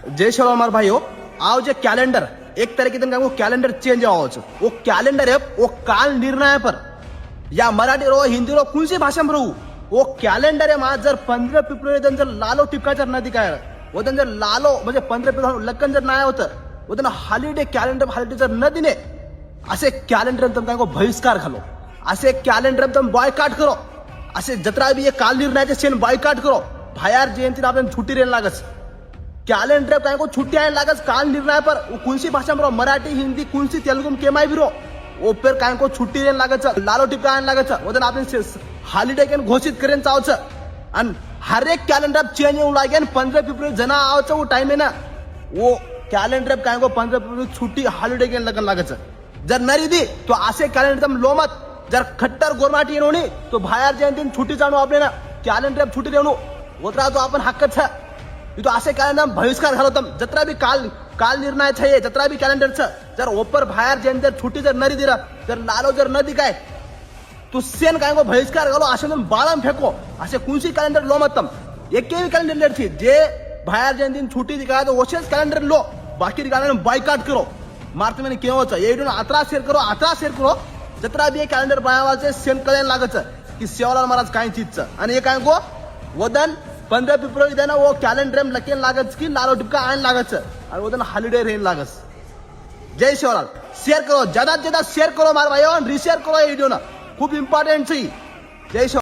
जय श्री राम भाई हो आओ जे कैलेंडर एक तरीके से वो कैलेंडर चेंज आओ वो कैलेंडर है वो काल निर्णय पर या मराठी रो हिंदी रो कोणची भाषा में रहू वो कैलेंडर आहे मा जर 15 फेब्रुवारी जर लालो टिपकाचा नदी काय वो जर लालो म्हणजे 15 फेब्रुवारी लग्न जर नाही होतं वो हॉलिडे कैलेंडर हॉलिडे जर न दिने असे कैलेंडर तुम काय बहिष्कार घालो असे कैलेंडर तुम बॉयकॉट करो असे जत्रा भी काल निर्णयाचे सेन बॉयकॉट करो भायार जयंती आपल्याला छुट्टी रेन लागस कैलेंडर काय को छुट्टी आने लागस काल निर्णय पर कोणसी भाषा में मराठी हिंदी कोणसी तेलुगु केमाय भी रो वो फिर काय को छुट्टी रेन लागच लालो टिपका आने लागच वो आपण हॉलिडे के घोषित करेन चावच आणि हर एक कैलेंडर चेंज होऊ लागेन 15 फेब्रुवारी जना आवच वो टाइम है ना वो कैलेंडर काय को 15 फेब्रुवारी छुट्टी हॉलिडे के लगन लागच जर नरी दी तो असे कैलेंडर तुम लोमत जर खट्टर गोरमाटी येणोनी तो भायार जयंती छुट्टी जाणू आपल्याला कैलेंडर छुट्टी देणू ओतरा तो आपण हक्कच है तो असे कैलेंडर बहिष्कार घालतो जत्रा भी काल निर्णय छे जत्रा भी कैलेंडर छ जर ओपर भायार जयंती छुट्टी जर नरी दिला जर लालो जर नदी काय तू सेन काय को बहिष्कार घालो असे बाळम फेको असे कोणसी कैलेंडर लो मतम एकेवी कैलेंडर थी जे भायार जयंती छुट्टी दिखा तो ओसेस कैलेंडर लो बाकी कैलेंडर बॉयकॉट करो मार्च में केवच एडून 18 शेअर करो जत्रा भी कैलेंडर बनावाचे सेन कळेन लागच की सेवालाल महाराज काय चीज आणि हे काय को वदन 15 फेब्रुवारी देना वो कैलेंडर में लकेन लागच की लालो टिपका आन लागच और वदन हॉलिडे रेन लागस जय शिवलाल शेयर करो ज्यादा शेयर करो मार भाई और रीशेयर करो ये वीडियो ना खूब इंपॉर्टेंट सी जय शिवलाल।